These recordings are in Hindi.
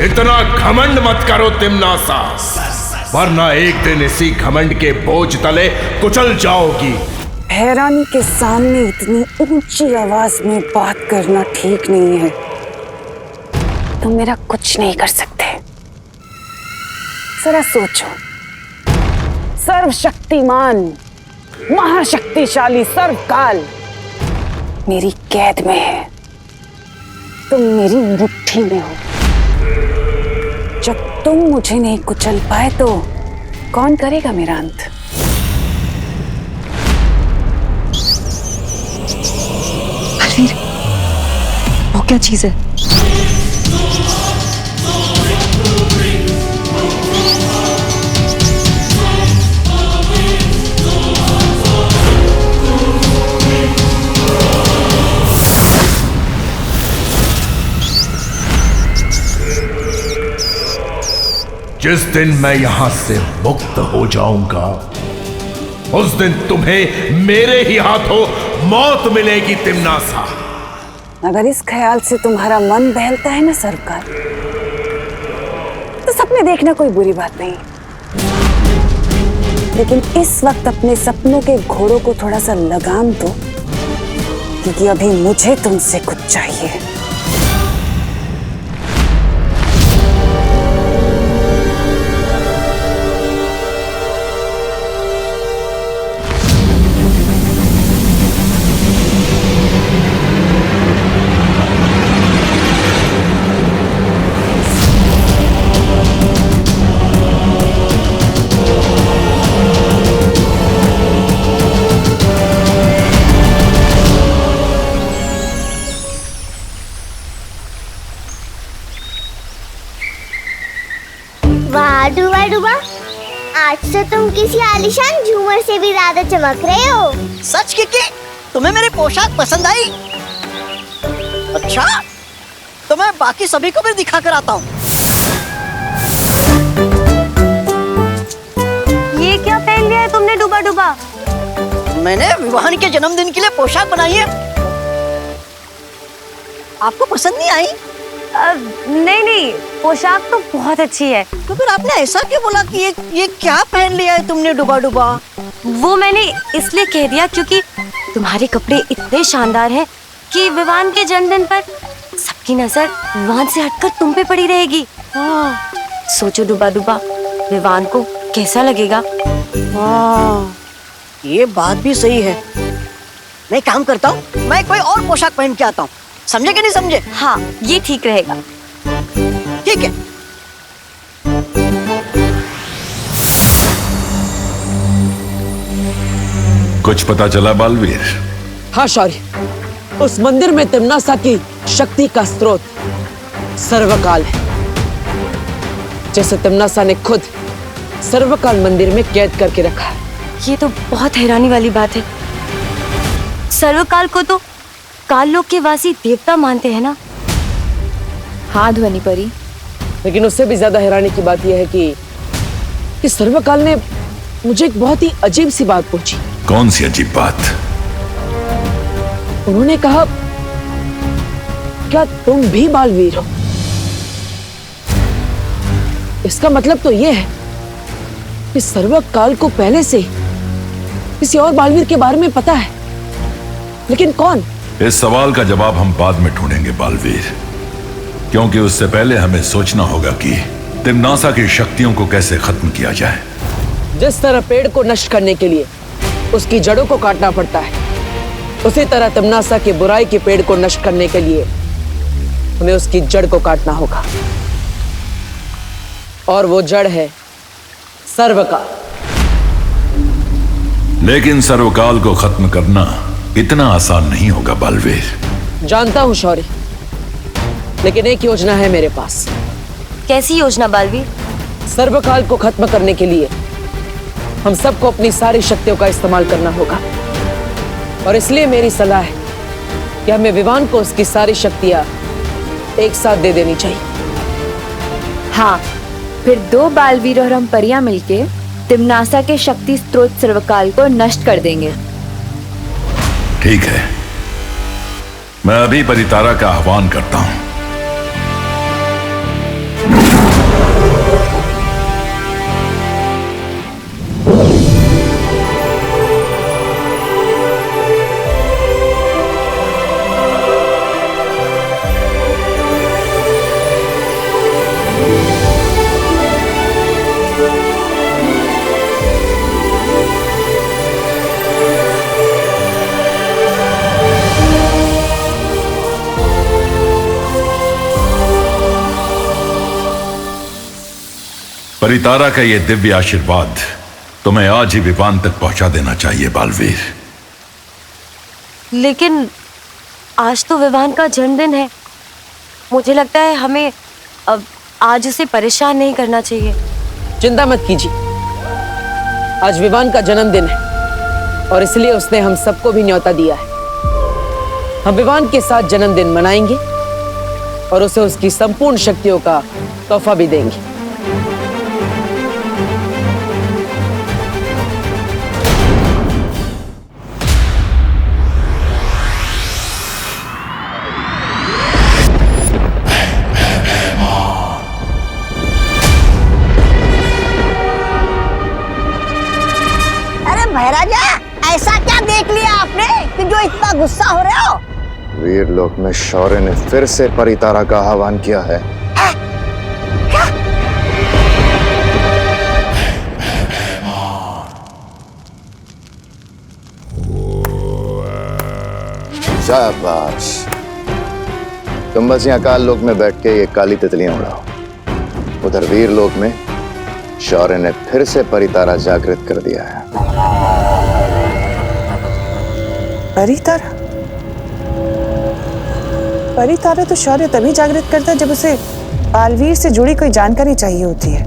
इतना घमंड मत करो तिम्नासा, वरना एक दिन इसी घमंड के बोझ तले कुचल जाओगी। हैरानी के सामने इतनी ऊंची आवाज में बात करना ठीक नहीं है। तुम मेरा कुछ नहीं कर सकते। जरा सोचो, सर्वशक्तिमान महाशक्तिशाली सर्वकाल मेरी कैद में है, तुम मेरी मुट्ठी में हो। जब तुम मुझे नहीं कुचल पाए तो कौन करेगा मेरा अंत? बलवीर, वो क्या चीज है? जिस दिन मैं यहां से मुक्त हो जाऊंगा, उस दिन तुम्हें मेरे ही हाथों मौत मिलेगी तिम्नासा। अगर इस ख्याल से तुम्हारा मन बहलता है ना सरकार, तो सपने देखना कोई बुरी बात नहीं, लेकिन इस वक्त अपने सपनों के घोड़ों को थोड़ा सा लगाम दो, क्योंकि अभी मुझे तुमसे कुछ चाहिए। वाह डूबा डूबा, आज तो तुम किसी आलीशान झूमर से भी ज्यादा चमक रहे हो। सच किकी, तुम्हें मेरी पोशाक पसंद आई? अच्छा, तो मैं बाकी सभी को भी दिखा कर आता हूँ। ये क्या पहन लिया है तुमने डूबा डूबा? मैंने विवाहन के जन्मदिन के लिए पोशाक बनाई है। आपको पसंद नहीं आई? नहीं नहीं, पोशाक तो बहुत अच्छी है। तो फिर आपने ऐसा क्यों बोला कि ये क्या पहन लिया है तुमने डूबा डूबा? वो मैंने इसलिए कह दिया क्योंकि तुम्हारे कपड़े इतने शानदार हैं कि विवान के जन्मदिन पर सबकी नजर विवान से हटकर तुम पे पड़ी रहेगी। सोचो डूबा डूबा, विवान को कैसा लगेगा? ये बात भी सही है। मैं काम करता हूँ, मैं कोई और पोशाक पहन के आता हूँ। समझे कि नहीं समझे? हाँ, ये ठीक रहेगा। ठीक है। कुछ पता चला बालवीर? हाँ शौर्य, उस मंदिर में तिम्नासा की शक्ति का स्रोत सर्वकाल है, जैसे तिम्नासा ने खुद सर्वकाल मंदिर में कैद करके रखा है। ये तो बहुत हैरानी वाली बात है। सर्वकाल को तो काल लोक के वासी देवता मानते हैं ना? हाँ ध्वनि परी, लेकिन उससे भी ज्यादा हैरानी की बात यह है कि सर्वकाल ने मुझे एक बहुत ही अजीब सी बात पूछी। कौन सी अजीब बात? उन्होंने कहा, क्या तुम भी बालवीर हो? इसका मतलब तो यह है कि सर्वकाल को पहले से किसी और बालवीर के बारे में पता है, लेकिन कौन? इस सवाल का जवाब हम बाद में ढूंढेंगे बालवीर, क्योंकि उससे पहले हमें सोचना होगा कि तिम्नासा की शक्तियों को कैसे खत्म किया जाए। जिस तरह पेड़ को नष्ट करने के लिए उसकी जड़ों को काटना पड़ता है, उसी तरह तिम्नासा की बुराई के पेड़ को नष्ट करने के लिए हमें उसकी जड़ को काटना होगा, और वो जड़ है सर्वकाल। लेकिन सर्वकाल को खत्म करना इतना आसान नहीं होगा बालवीर। जानता हूं शौर्य, लेकिन एक योजना है मेरे पास। कैसी योजना बालवीर? सर्वकाल को खत्म करने के लिए हम सबको अपनी सारी शक्तियों का इस्तेमाल करना होगा, और इसलिए मेरी सलाह है कि हमें विवान को उसकी सारी शक्तियां एक साथ दे देनी चाहिए। हाँ, फिर दो बालवीर और हम परियां मिलके तिम्नासा के शक्ति स्रोत सर्वकाल को नष्ट कर देंगे। ठीक है, मैं अभी परितारा का आह्वान करता हूं। परितारा का ये दिव्य आशीर्वाद तुम्हें आज ही विवान तक पहुंचा देना चाहिए बालवीर। लेकिन आज तो विवान का जन्मदिन है। मुझे लगता है हमें अब आज उसे परेशान नहीं करना चाहिए। चिंता मत कीजिए, आज विवान का जन्मदिन है और इसलिए उसने हम सबको भी न्योता दिया है। हम विवान के साथ जन्मदिन मनाएंगे और उसे उसकी संपूर्ण शक्तियों का तोहफा भी देंगे। महाराजा, ऐसा क्या देख लिया आपने कि जो इतना गुस्सा हो रहे हो? वीरलोक में शौर्य ने फिर से परितारा का आह्वान किया है। क्या? शाबाश, तुम बस यहाँ काल लोक में बैठ के ये काली तितलियां उड़ाओ। उधर वीरलोक में शौर्य ने फिर से परितारा जागृत कर दिया है। परितारा? परितारा तो शौर्य तभी जागृत करता है जब उसे बालवीर से जुड़ी कोई जानकारी चाहिए होती है।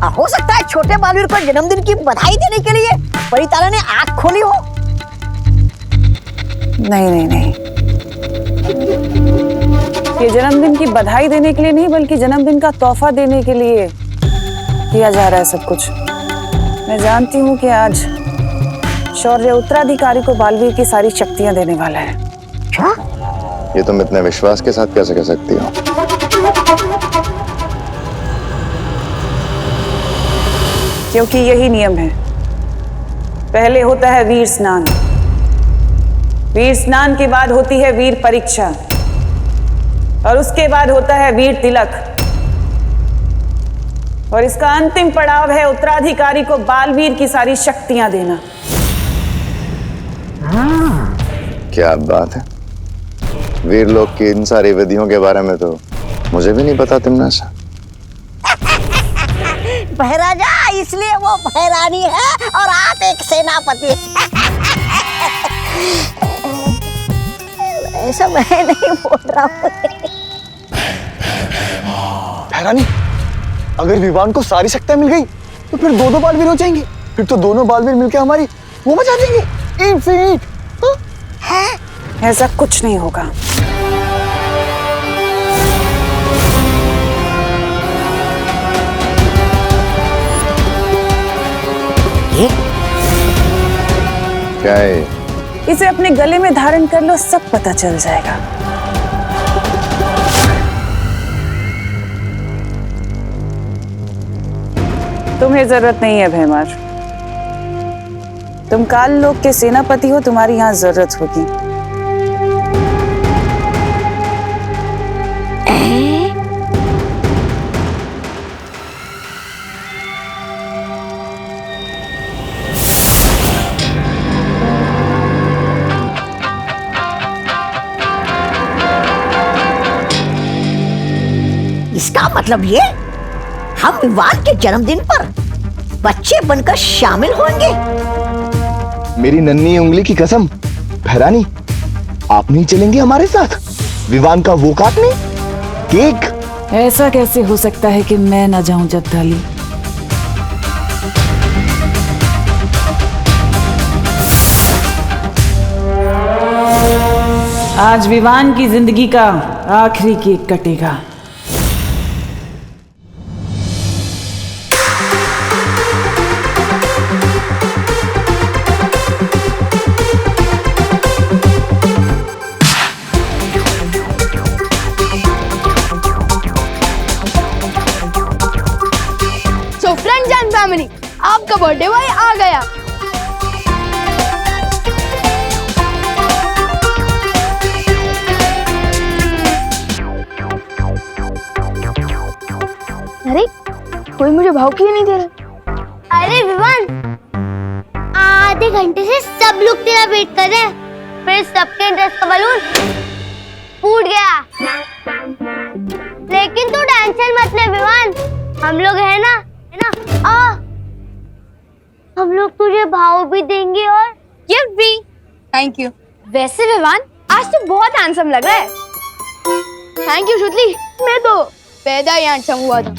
हो सकता है छोटे बालवीर को जन्मदिन की बधाई देने के लिए परितारा ने आंख खोली हो। नहीं नहीं नहीं, ये जन्मदिन की बधाई देने के लिए नहीं बल्कि जन्मदिन का तोहफा देने के लिए किया जा रहा है सब कुछ। मैं जानती हूँ कि आज शौर्य उत्तराधिकारी को बालवीर की सारी शक्तियां देने वाला है। क्या? ये तुम इतने विश्वास के साथ कैसे कह सकती हो? क्योंकि यही नियम है। पहले होता है वीर स्नान, वीर स्नान के बाद होती है वीर परीक्षा और उसके बाद होता है वीर तिलक और इसका अंतिम पड़ाव है उत्तराधिकारी को बालवीर की सारी शक्तियां देना। क्या बात है, वीरलोक की इन सारी विधियों के बारे में तो मुझे भी नहीं पता। तिम्नासा महाराजा, इसलिए वो भैरानी है और आप एक सेनापति। ऐसा मैं नहीं बोल रहा हूँ। भैरानी, अगर विवान को सारी शक्तियां मिल गई तो फिर दो बालवीर हो जाएंगे। फिर तो दोनों बालवीर मिलकर हमारी वो बचा देंगे। इनफिनिट। ऐसा कुछ नहीं होगा। ये क्या है? इसे अपने गले में धारण कर लो, सब पता चल जाएगा। तुम्हें जरूरत नहीं है भैमार, तुम काल लोक के सेनापति हो, तुम्हारी यहां जरूरत होगी। इसका मतलब ये हम विवान के जन्मदिन पर बच्चे बनकर शामिल होंगे। मेरी नन्ही उंगली की कसम, भैरानी आप नहीं चलेंगे हमारे साथ विवान का वो काटने केक? ऐसा कैसे हो सकता है कि मैं न जाऊं जगदाली? आज विवान की जिंदगी का आखिरी केक कटेगा। फैमिली, आपका बर्थडे बॉय आ गया। अरे कोई मुझे भाव क्यों नहीं दे रहा? अरे विवान, आधे घंटे से सब लोग तेरा वेट कर रहे हैं, फिर सबके ड्रेस का बलून फूट गया। लेकिन तू टेंशन मत ले विवान, हम लोग है ना हम लोग तुझे भाव भी देंगे और गिफ्ट भी। Thank you. वैसे विवान आज तो बहुत हैंडसम लग रहा है। थैंक यू शुतली, मैं तो पैदा ही हैंडसम हुआ था।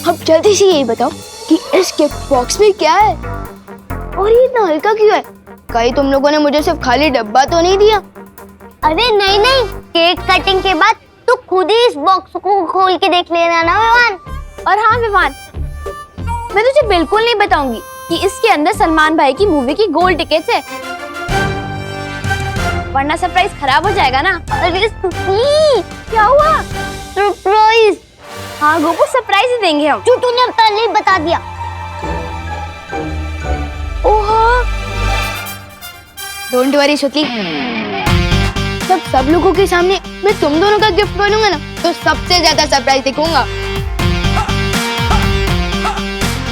अब जल्दी से यही बताओ कि इस गिफ्ट बॉक्स में क्या है और ये इतना हल्का क्यों है? कहीं तुम लोगों ने मुझे सिर्फ खाली डब्बा तो नहीं दिया? अरे नहीं नहीं, केक कटिंग के बाद तू खुद ही इस बॉक्स को खोल के देख लेना ना विवान। और हाँ विवान, मैं तुझे बिल्कुल नहीं बताऊंगी कि इसके अंदर सलमान भाई की मूवी की गोल्ड टिकट्स है, वरना सरप्राइज खराब हो जाएगा ना। अरे सुखी, क्या हुआ? सरप्राइज। हाँ गोपू, सरप्राइज ही देंगे हम। जो तूने अब पहले ही बता दिया। ओहो, डोंट वरी शुतली, जब सब लोगों के सामने मैं तुम दोनों का गिफ्ट बनूंगा ना तो सबसे ज्यादा सरप्राइज दिखाऊंगा।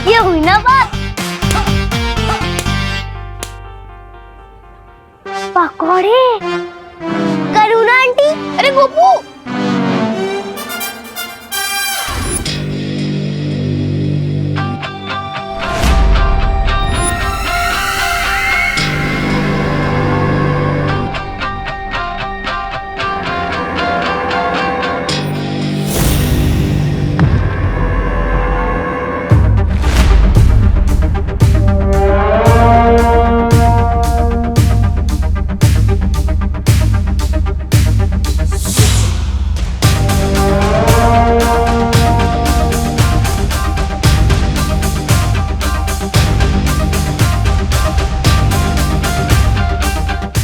ये हुई ना बात। पकौड़े करुणा आंटी। अरे गोपू,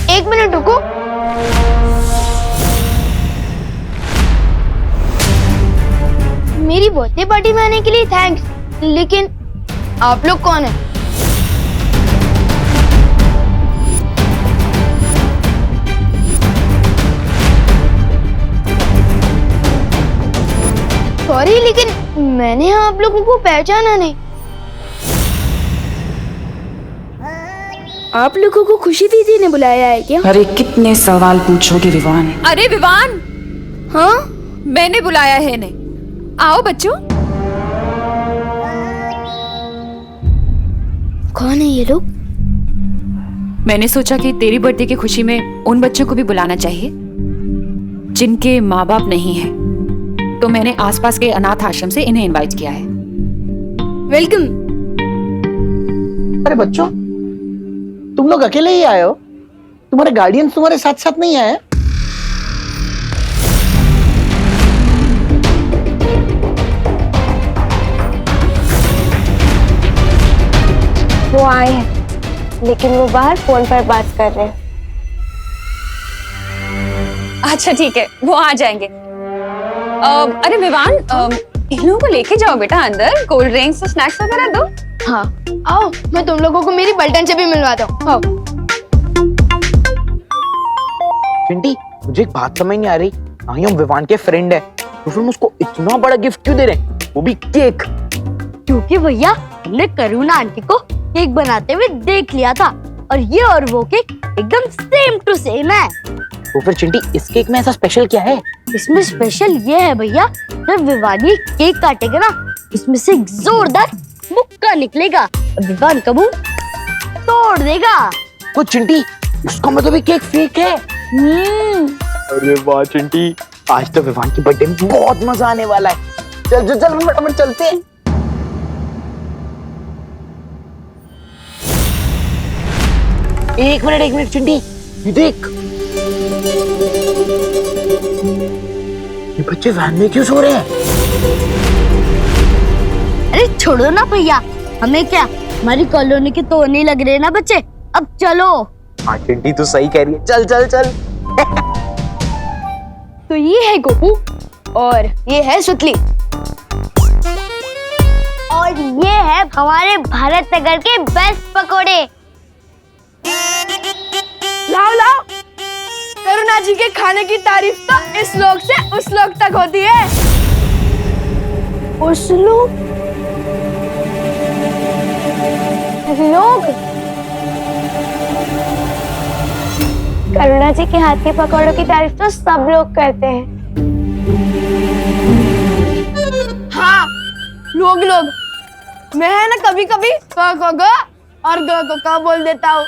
एक मिनट रुको। मेरी बर्थडे पार्टी में आने के लिए थैंक्स, लेकिन आप लोग कौन हैं? सॉरी, लेकिन मैंने आप लोगों को पहचाना नहीं। आप लोगों को खुशी दीदी ने बुलाया है क्या? अरे कितने सवाल पूछोगे विवान। अरे विवान, हाँ, मैंने बुलाया है इन्हें। आओ बच्चों। कौन है ये लोग? मैंने सोचा कि तेरी बर्थडे की खुशी में उन बच्चों को भी बुलाना चाहिए जिनके माँ बाप नहीं है, तो मैंने आसपास के अनाथ आश्रम से इन्हें इनवाइट किया है। वेलकम। अरे बच्चों, तुम लोग अकेले ही आए हो? तुम्हारे गार्डियन तुम्हारे साथ साथ नहीं आए? वो आए हैं, लेकिन वो बाहर फोन पर बात कर रहे हैं। अच्छा ठीक है, वो आ जाएंगे। अरे विवान, इन लोगों को लेके जाओ बेटा अंदर, कोल्ड ड्रिंक्स और स्नैक्स वगैरह दो। हाँ आओ, मैं तुम लोगों को मेरी पलटन से भी मिलवाता हूँ। आओ। चिंटी, मुझे एक बात समझ नहीं आ रही। हाँ, हम विवान के फ्रेंड है, तो फिर उसको इतना बड़ा गिफ्ट क्यों दे रहे हैं, वो भी केक? क्योंकि भैया हमने करुणा आंटी को केक बनाते हुए देख लिया था और ये और वो केक एकदम सेम टू सेम है। तो फिर चिंटी, इस केक में ऐसा स्पेशल क्या है? इसमें स्पेशल ये है भैया, जब विवान ये केक काटेगा ना, इसमें से एक जोरदार मुक्का निकलेगा और विवान का मुंह तोड़ देगा। तो चिंटी, इसका मतलब केक फेक है? अरे वाह चिंटी, आज तो विवान की बर्थडे में बहुत मजा आने वाला है। चल चल चल, फटाफट चलते हैं। एक मिनट चिंटी, ये देख, ये बच्चे वैन में क्यों सो रहे हैं? अरे छोड़ो ना भैया, हमें क्या, हमारी कॉलोनी के तो नहीं लग रहे ना बच्चे। अब चलो। हाँ चिंटी, तू सही कह रही है, चल चल चल। तो ये है गोपू और ये है सुतली और ये है हमारे भारत नगर के बेस्ट पकोड़े। लाओ लाओ, करुणा जी के खाने की तारीफ तो इस लोग से उस लोग तक होती है। उस लोग करुणा जी के हाथ के पकौड़ों की तारीफ तो सब लोग करते हैं। हाँ, लोग मैं है ना कभी कभी क को ग और ग को क बोल देता हूँ।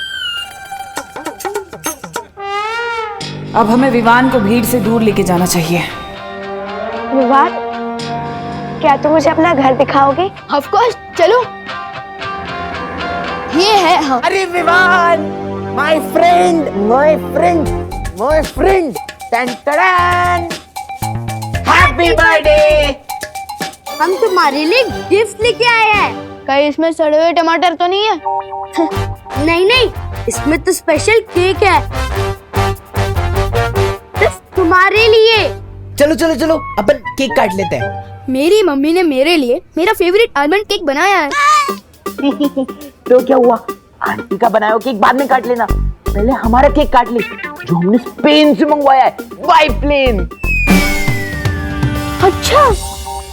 अब हमें विवान को भीड़ से दूर लेके जाना चाहिए। विवान, क्या तुम मुझे अपना घर दिखाओगे? ऑफ कोर्स, चलो। ये है हम। अरे Vivaan, my friend, my friend, my friend, टन हैप्पी बर्थडे। हम तुम्हारे लिए गिफ्ट लेके आए हैं। कहीं इसमें सड़े हुए टमाटर तो नहीं है? नहीं नहीं, इसमें तो स्पेशल केक है सिर्फ तुम्हारे लिए। चलो चलो चलो, अपन केक काट लेते हैं। मेरी मम्मी ने मेरे लिए मेरा फेवरेट आलमंड केक बनाया है। तो क्या हुआ, आंटी का बनाया हुआ केक बाद में काट लेना, पहले हमारा केक काट ले जो हमने स्पेन से मंगवाया है बाय प्लेन। अच्छा,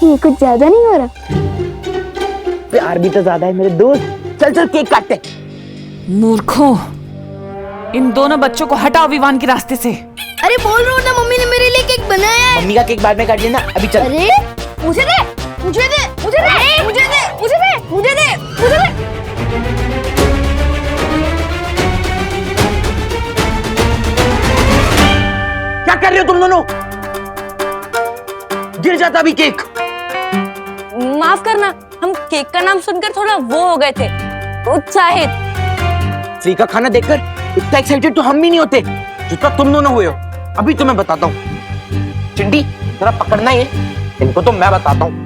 ये कुछ ज्यादा नहीं हो रहा? प्यार भी तो ज्यादा है मेरे दोस्त। चल चल केक काटते। मूर्खों, इन दोनों बच्चों को हटाओ विवान के रास्ते से। अरे बोल रहा हूँ ना, मम्मी ने मेरे लिए केक बनाया है। मम्मी का केक बाद में काट लेना, अभी चल। अरे मुझे दे, मुझे दे, मुझे दे, मुझे दे, मुझे दे, मुझे दे, मुझे दे। क्या कर रहे हो तुम दोनों? गिर जाता अभी केक। माफ करना, हम केक का नाम सुनकर थोड़ा वो हो गए थे, उत्साहित। फ्री का खाना देखकर इतना एक्साइटेड तो हम भी नहीं होते जितना तुम दोनों हुए हो। अभी तुम्हें बताता हूँ। चिंटी, जरा पकड़ना ये, इनको तो मैं बताता हूँ।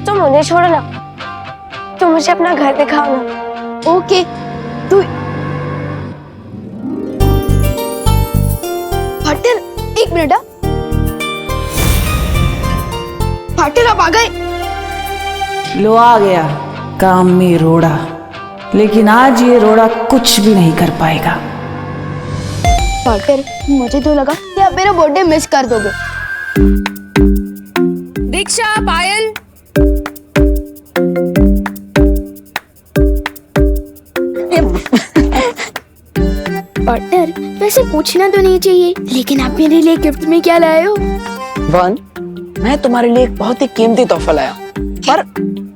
तुम मुझे छोड़ो ना, तुम मुझे अपना घर दिखाओ ना। ओके, तू फाटर, एक मिनट। फाटर आप आ गए। लो आ गया काम में रोड़ा, लेकिन आज ये रोड़ा कुछ भी नहीं कर पाएगा। फाटर, मुझे तो लगा कि आप मेरा बर्थडे मिस कर दोगे। दीक्षा, पायल, पार्टनर, वैसे पूछना तो नहीं चाहिए, लेकिन आप मेरे लिए गिफ्ट में क्या लाए हो? वन, मैं तुम्हारे लिए एक बहुत ही कीमती तोहफा लाया, पर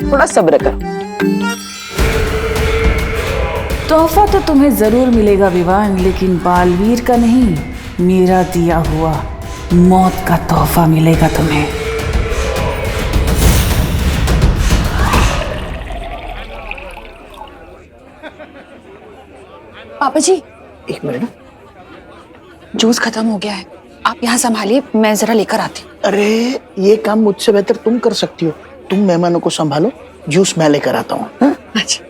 थोड़ा सब्र करो। तोहफा तो तुम्हें जरूर मिलेगा विवान, लेकिन बालवीर का नहीं, मेरा दिया हुआ मौत का तोहफा मिलेगा तुम्हें। पापा जी, एक मिनट। जूस खत्म हो गया है, आप यहाँ संभालिए, मैं जरा लेकर आती हूँ। अरे ये काम मुझसे बेहतर तुम कर सकती हो। तुम मेहमानों को संभालो, जूस मैं लेकर आता हूँ। अच्छा।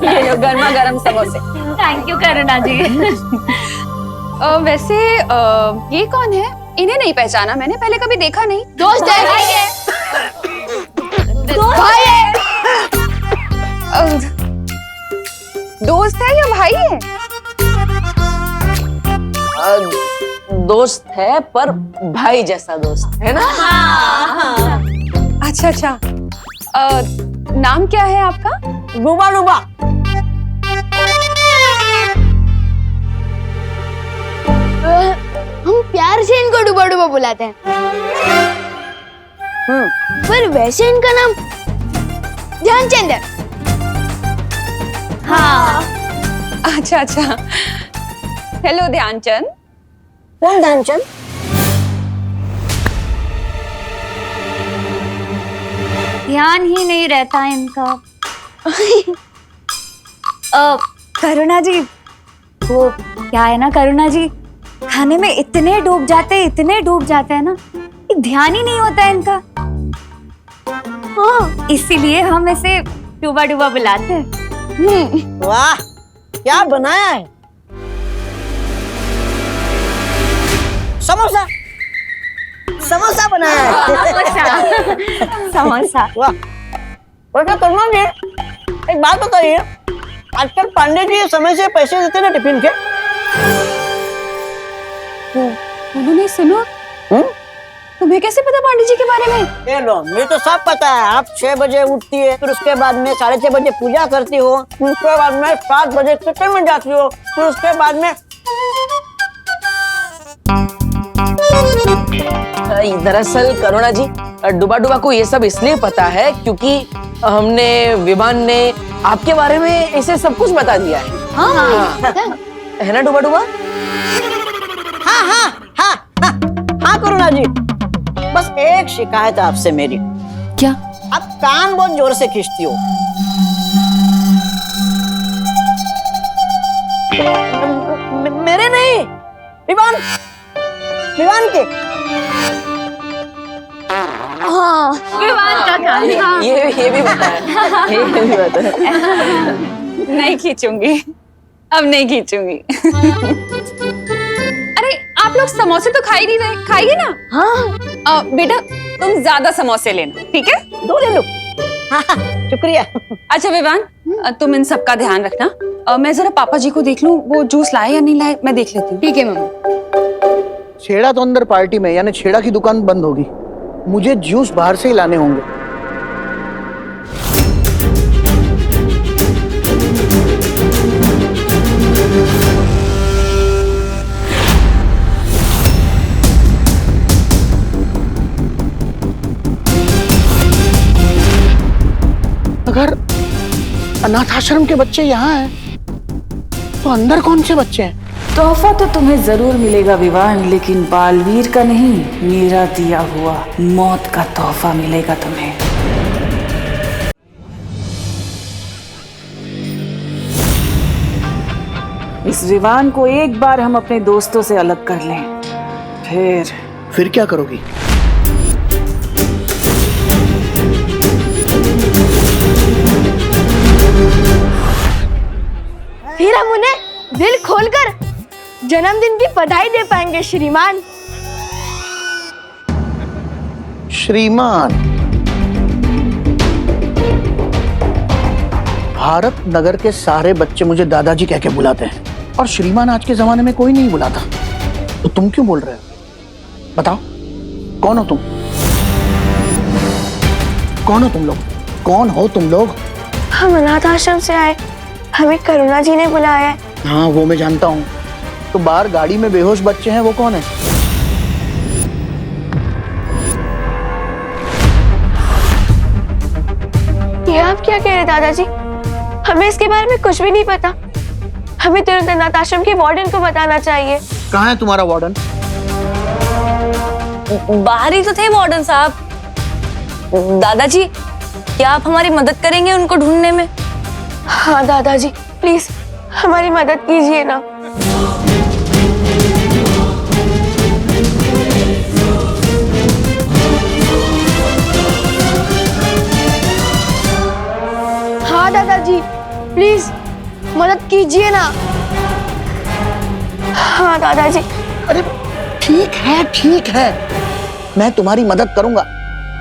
ये लो गर्मा गर्म समोसे। थैंक यू करुणा जी। वैसे ये कौन है? इन्हें नहीं पहचाना मैंने, पहले कभी देखा नहीं। दोस्त है। भाई है। दोस्त है या भाई है? दोस्त है, पर भाई जैसा दोस्त है ना। अच्छा अच्छा। नाम क्या है आपका? रूबा रूबा। हम प्यार से इनको डुबा डुबा बुलाते हैं। पर वैसे इनका नाम ध्यानचंद है। हाँ। अच्छा अच्छा। हेलो ध्यानचंद। कौन ध्यानचंद? ध्यान ही नहीं रहता इनका। करुणा जी, वो क्या है ना करुणा जी, खाने में इतने डूब जाते हैं ना, कि ध्यान ही नहीं होता इनका। हाँ, इसीलिए हम इसे डूबा डूबा बुलाते हैं। वाह, क्या बनाया है? समोसा, समोसा बनाया है। समोसा। वाह। वैसे करुणा जी, एक बात बताइए, आजकल पांडे जी समय से पैसे देते ना टिफिन के? उन्होंने सुनो। तुम्हें कैसे पता पांडे जी के बारे में? ये लो, मुझे तो सब पता है। आप 6 बजे उठती है, फिर उसके बाद में 6:30 बजे पूजा करती हो, फिर उसके बाद में 7 बजे किचन में जाती हो, फिर उसके बाद में दरअसल करुणा जी, डुबा डुबा को ये सब इसलिए पता है क्योंकि हमने विवान ने आपके बारे में इसे सब कुछ बता दिया है। हाँ, है ना डुबा डुबा? हाँ हाँ हाँ हाँ हाँ करुणा जी, बस एक शिकायत है आपसे मेरी। क्या? आप कान बहुत जोर से खींचती हो। मेरे नहीं, विवान के। हाँ, विवान का कान। ये भी बता है। ये भी बता है। नहीं खींचूंगी, अब नहीं खींचूंगी। अरे आप लोग समोसे तो खा ही नहीं रहे, खाइए ना। हाँ। बेटा तुम ज्यादा समोसे लेना, ठीक है? 2 ले लो। हाँ, शुक्रिया। अच्छा विवान, तुम इन सबका ध्यान रखना। मैं जरा पापा जी को देख लूं, वो जूस लाए या नहीं लाए, मैं देख लेती हूँ। ठीक है मम्मी। छेड़ा तो अंदर पार्टी में, यानी छेड़ा की दुकान बंद होगी। मुझे जूस बाहर से ही लाने होंगे। अगर अनाथ आश्रम के बच्चे यहाँ हैं, तो अंदर कौन से बच्चे हैं? तोहफा तो तुम्हें जरूर मिलेगा विवान, लेकिन बालवीर का नहीं, मेरा दिया हुआ मौत का तोहफा मिलेगा तुम्हें। इस विवान को एक बार हम अपने दोस्तों से अलग कर लें, फिर क्या करोगी? फिर हम उन्हें दिल खोलकर जन्मदिन की बधाई दे पाएंगे श्रीमान। श्रीमान, भारत नगर के सारे बच्चे मुझे दादाजी कह के बुलाते हैं, और श्रीमान आज के जमाने में कोई नहीं बुलाता। तो तुम क्यों बोल रहे हो? बताओ, कौन हो तुम? कौन हो तुम लोग? कौन हो तुम लोग? हम अनाथ आश्रम से आए, हमें करुणा जी ने बुलाया है। हाँ, वो मैं जानता हूँ। तो बाहर गाड़ी में बेहोश बच्चे हैं, वो कौन है? ये आप क्या कह रहे हैं दादाजी? हमें इसके बारे में कुछ भी नहीं पता। हमें तुरंत अनाथ आश्रम के वार्डन को बताना चाहिए। कहाँ है तुम्हारा वार्डन? बाहर ही तो थे वार्डन साहब। दादाजी, क्या आप हमारी मदद करेंगे उनको ढूंढने में? हाँ दादाजी, प्लीज हमारी मदद कीजिए ना। हाँ दादाजी, प्लीज मदद कीजिए ना। हाँ दादाजी। अरे ठीक है, मैं तुम्हारी मदद करूंगा,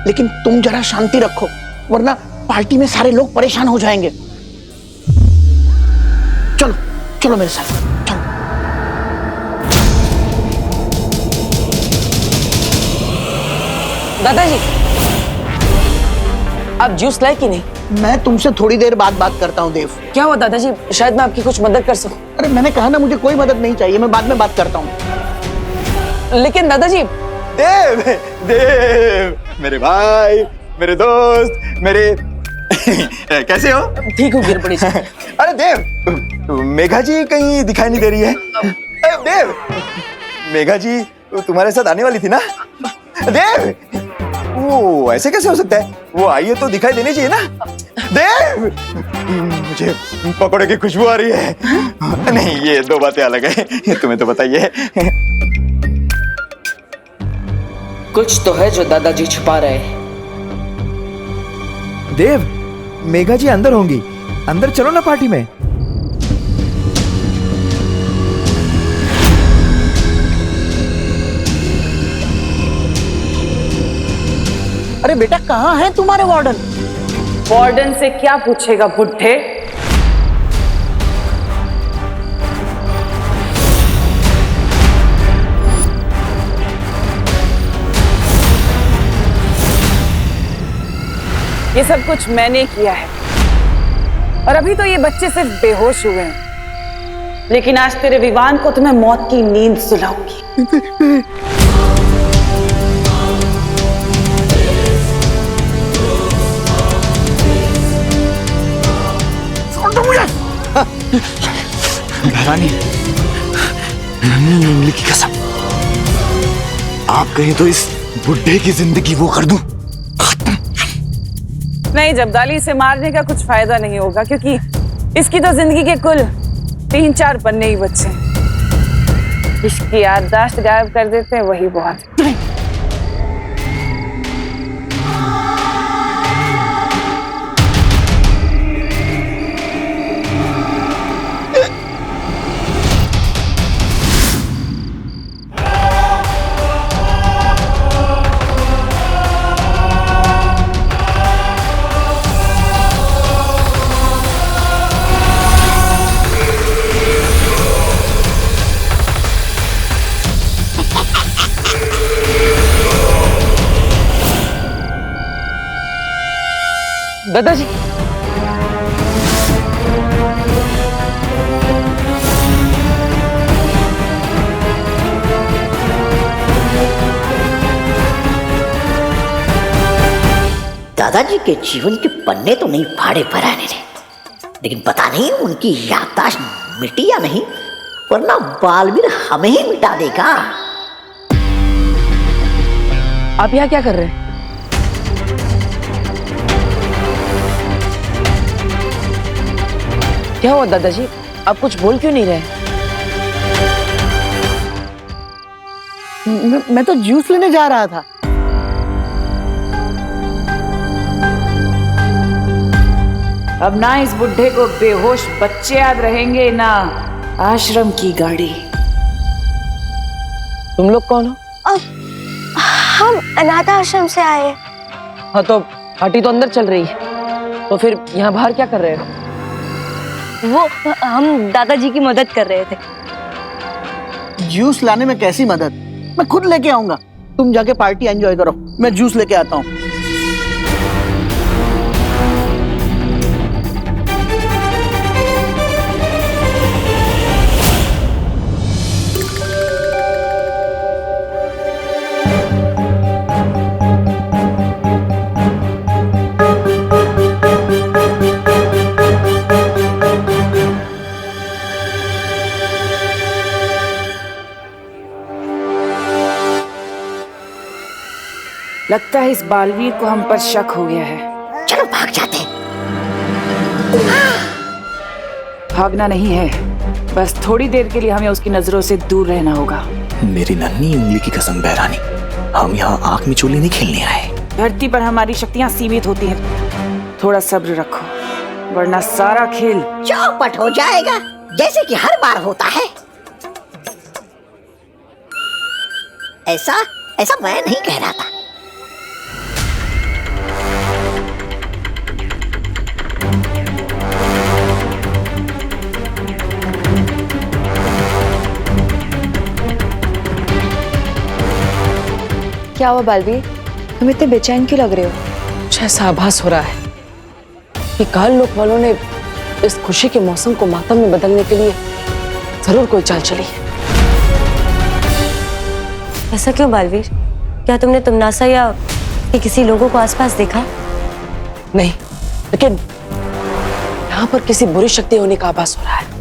लेकिन तुम जरा शांति रखो, वरना पार्टी में सारे लोग परेशान हो जाएंगे। चलो चलो मेरे साथ, चलो। दादाजी, आप जूस लाए कि नहीं? मैं तुमसे थोड़ी देर बाद बात करता हूँ देव। क्या हुआ दादाजी? शायद मैं आपकी कुछ मदद कर सकूं। अरे मैंने कहा ना, मुझे कोई मदद नहीं चाहिए, मैं बाद में बात करता हूँ। लेकिन दादाजी। देव, मेरे भाई, मेरे दोस्त, मेरे कैसे हो? ठीक हूँ गिरपड़ी से। अरे देव, मेघा जी कहीं दिखाई नहीं दे रही है। देव, मेघा जी तुम्हारे साथ आने वाली थी ना? देव, वो ऐसे कैसे हो सकता है? वो आई है तो दिखाई देनी चाहिए ना? देव, मुझे पकौड़े की खुशबू आ रही है। नहीं, ये दो बातें अलग है, तुम्हें तो बताइए। कुछ तो है जो दादाजी छुपा रहे हैं। देव, मेघा जी अंदर होंगी, अंदर चलो ना पार्टी में। अरे बेटा, कहाँ है तुम्हारे वार्डन? वार्डन से क्या पूछेगा बुड्ढे? ये सब कुछ मैंने किया है, और अभी तो ये बच्चे सिर्फ बेहोश हुए हैं, लेकिन आज तेरे विवान को तो मैं मौत की नींद सुलाऊंगी। महारानी, नन्ही उंगली की कसम, आप कहें तो इस बुढ़े की जिंदगी वो कर दूं। नहीं जब्दाली, इसे मारने का कुछ फायदा नहीं होगा क्योंकि इसकी तो जिंदगी के कुल 3-4 पन्ने ही बचे। इसकी याददाश्त गायब कर देते हैं, वही बहुत है। दादाजी, दादाजी के जीवन के पन्ने तो नहीं फाड़े भराने ने, लेकिन पता नहीं उनकी याददाश्त मिटी या नहीं, वरना बालवीर हमें ही मिटा देगा। आप यहाँ क्या कर रहे हैं? क्या हुआ दादाजी, आप कुछ बोल क्यों नहीं रहे? मैं तो जूस लेने जा रहा था। अब ना इस बुढ़े को बेहोश बच्चे याद रहेंगे, ना आश्रम की गाड़ी। तुम लोग कौन हो? हम अनाथ आश्रम से आए। हाँ तो पार्टी तो अंदर चल रही है, तो फिर यहाँ बाहर क्या कर रहे हो? वो हम दादाजी की मदद कर रहे थे। जूस लाने में कैसी मदद? मैं खुद लेके आऊंगा। तुम जाके पार्टी एंजॉय करो, मैं जूस लेके आता हूँ। लगता है इस बालवीर को हम पर शक हो गया है। चलो भाग जाते हैं। भागना नहीं है, बस थोड़ी देर के लिए हमें उसकी नजरों से दूर रहना होगा। मेरी नन्ही उंगली की कसम बहरानी, हम यहाँ आंख मिचोली नहीं खेलने आए। धरती पर हमारी शक्तियाँ सीमित होती हैं, थोड़ा सब्र रखो, वरना सारा खेल चौपट हो जाएगा, जैसे कि हर बार होता है। ऐसा मैं नहीं कह रहा था। क्या हुआ बालवीर, तुम इतने बेचैन क्यों लग रहे हो? मुझे ऐसा आभास हो रहा है कि काल लोक वालों ने इस खुशी के मौसम को मातम में बदलने के लिए जरूर कोई चाल चली है। ऐसा क्यों बालवीर? क्या तुमने तुमनासा या किसी लोगों को आसपास देखा? नहीं, लेकिन यहाँ पर किसी बुरी शक्ति होने का आभास हो रहा है।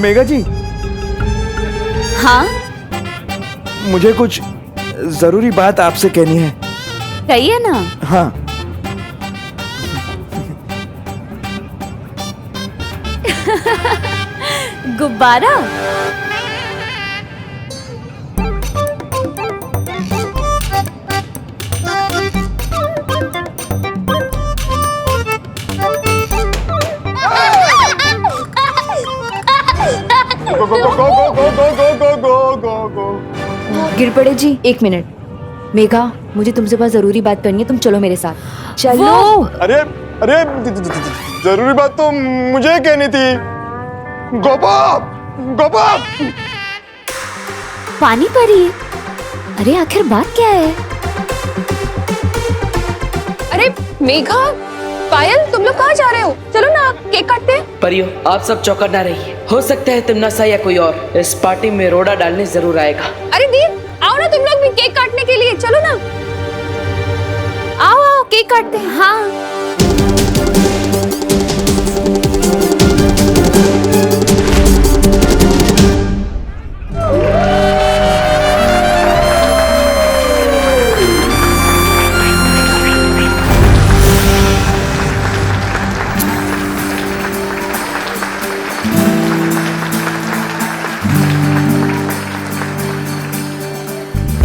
मेघा जी। हाँ, मुझे कुछ जरूरी बात आपसे कहनी है। कहिए ना। हाँ, गुब्बारा? गिर पड़े जी, 1 मिनट। मेघा, मुझे तुमसे बहुत जरूरी बात करनी है, तुम चलो मेरे साथ। चलो। अरे अरे, जरूरी बात तो मुझे कहनी थी। गोपा, गोपा। पानी परी। अरे आखिर बात क्या है? अरे मेघा, पायल, तुम लोग कहाँ जा रहे हो? चलो ना केक काटते हैं। परियो, आप सब चौकट ना रहिए। हो सकता है तिमनासा या कोई और इस पार्टी में रोड़ा डालने जरूर आएगा। अरे दीप, आओ ना तुम लोग भी केक काटने के लिए, चलो ना। आओ आओ केक काटते हैं। हाँ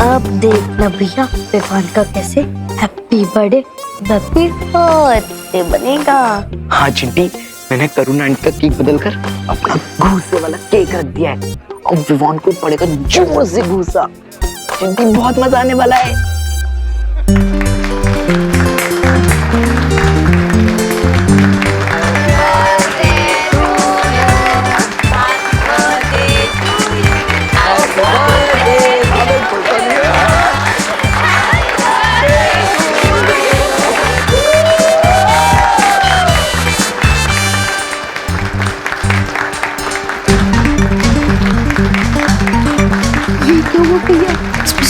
अब देखना भैया विवान का कैसे हैप्पी बर्थडे बनेगा। हाँ चिंटी, मैंने करुणा आंटी का केक बदलकर अपना घूसे वाला केक रख दिया है और विवान को पड़ेगा जोर से घूसा। चिंटी बहुत मजा आने वाला है।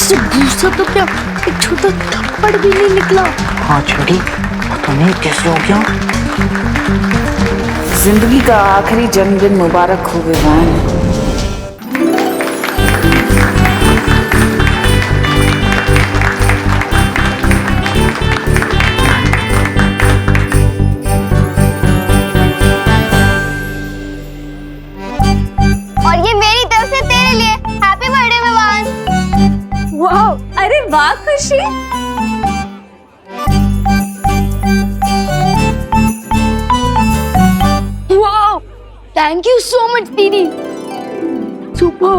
घूसा तो क्या, एक छोटा थप्पड़ भी नहीं निकला। हाँ चिंटी, पता नहीं कैसे हो गया। जिंदगी का आखिरी जन्मदिन मुबारक हो विवान। और ये मेरी तरफ से तेरे लिए हैप्पी बर्थडे विवान। वाह, अरे वाह खुशी। वाह, थैंक यू सो मच दीदी। सुपर।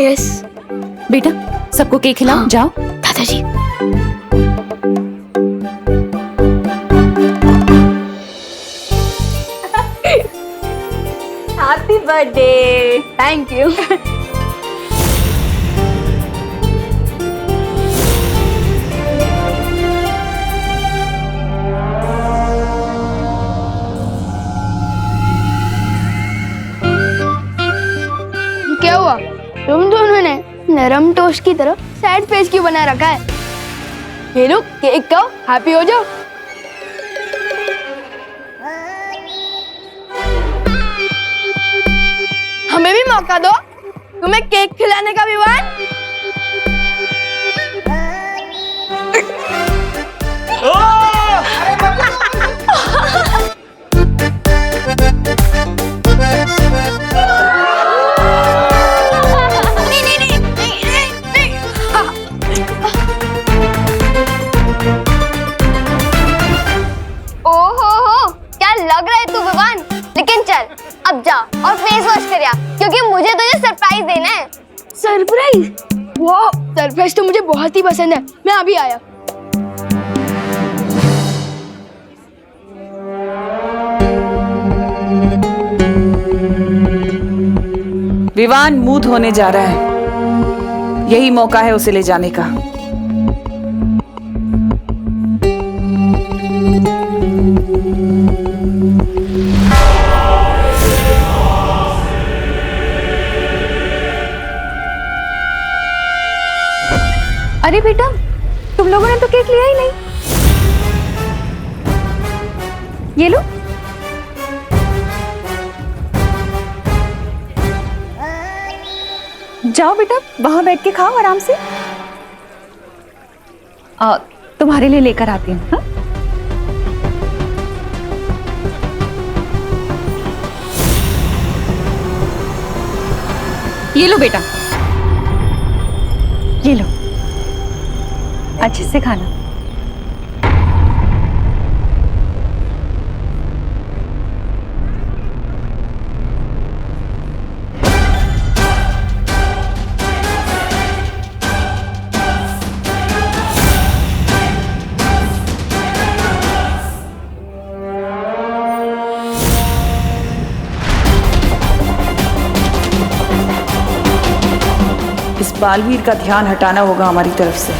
यस बेटा, सबको केक खिलाओ। जाओ दादाजी। Happy birthday. Thank you. क्या हुआ? तुम दोनों ने नरम टोस्ट की तरह सैड फेस क्यों बना रखा है? ये लो केक खाओ, हैप्पी हो जाओ। हमें भी मौका दो तुम्हें केक खिलाने का विवान। ओहो, क्या लग रहा है तू विवान? लेकिन चल अब जा और फेस वॉश कर आ, क्योंकि मुझे तुझे सरप्राइज देना है। सरप्राइज? वाह, सरप्राइज तो मुझे बहुत ही पसंद है। मैं अभी आया। विवान मूड होने जा रहा है, यही मौका है उसे ले जाने का। अरे बेटा, तुम लोगों ने तो केक लिया ही नहीं। ये लो। जाओ बेटा, वहां बैठ के खाओ आराम से। तुम्हारे लिए लेकर आती हूँ। हाँ? ये लो बेटा, ये लो, अच्छे से खाना। इस बालवीर का ध्यान हटाना होगा हमारी तरफ से।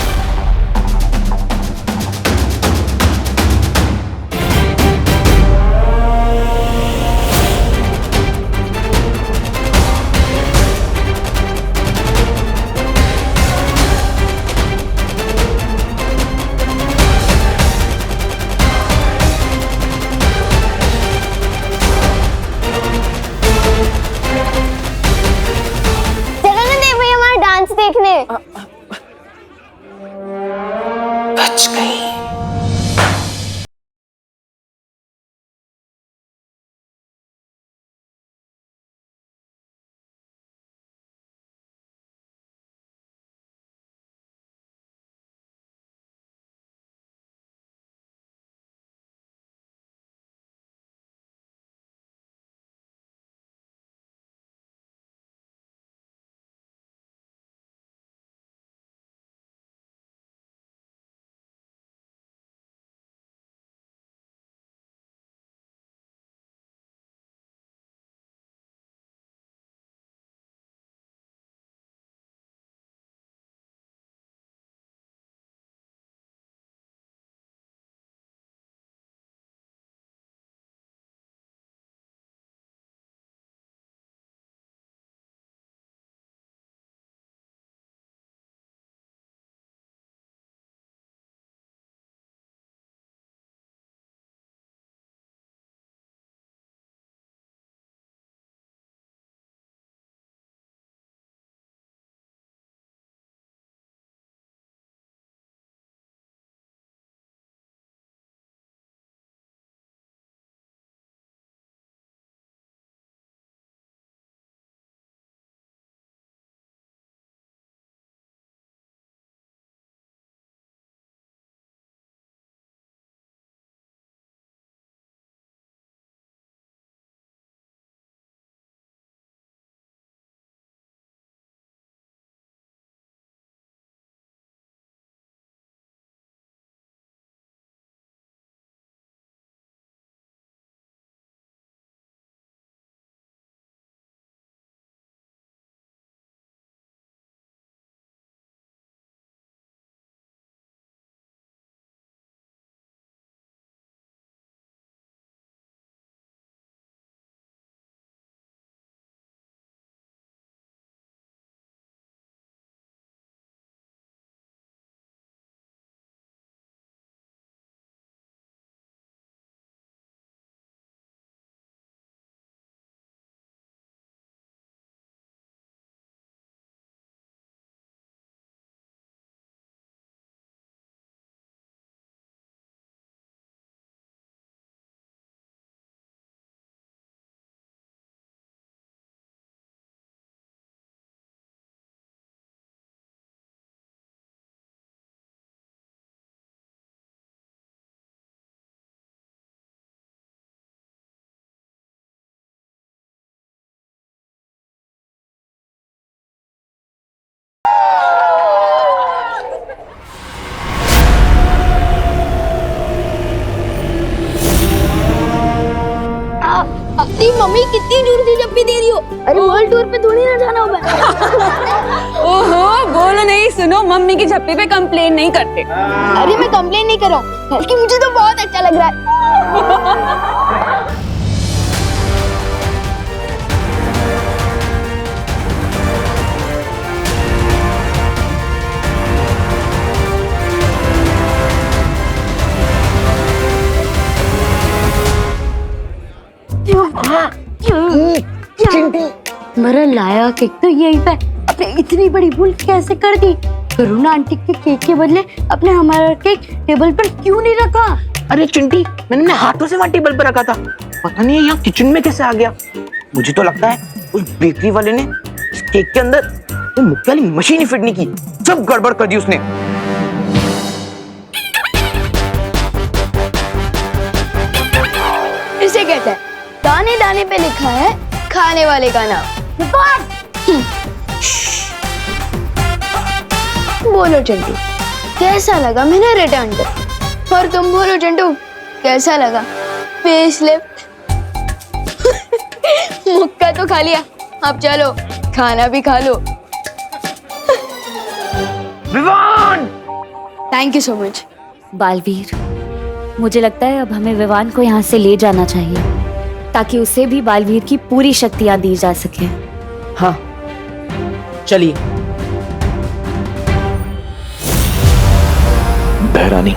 तेरी मम्मी कितनी दूर से जप्पी दे रही हो। अरे वर्ल्ड टूर पे थोड़ी ना जाना होगा। ओहो, बोलो नहीं, सुनो, मम्मी की झप्पी पे कंप्लेन नहीं करते। अरे मैं कंप्लेन नहीं कर रहा हूँ, बल्कि मुझे तो बहुत अच्छा लग रहा है। मेरा लाया केक तो यही पे। अपने इतनी बड़ी भूल कैसे कर दी? करुणा आंटी के केक के बदले अपने हमारा केक टेबल पर क्यों नहीं रखा? अरे चिंटी, मैंने अपने हाथों से वहाँ टेबल पर रखा था, पता नहीं यहाँ किचन में कैसे आ गया। मुझे तो लगता है उस बेकरी वाले ने इस केक के अंदर वो मुक्के वाली मशीन ही फिट नहीं की, सब गड़बड़ कर दी उसने। इसे कहते हैं दाने दाने पे लिखा है खाने वाले का नाम। बोलो चिंटू, कैसा लगा मैंने रिटर्न कर? और तुम बोलो चिंटू, कैसा लगा फेस लिफ्ट? मुक्का तो खा लिया, अब चलो खाना भी खा लो। Vivaan! Thank you so much. Baalveer, मुझे लगता है अब हमें विवान को यहाँ से ले जाना चाहिए, ताकि उसे भी बालवीर की पूरी शक्तियां दी जा सके। हाँ, चलिए। बहरानी,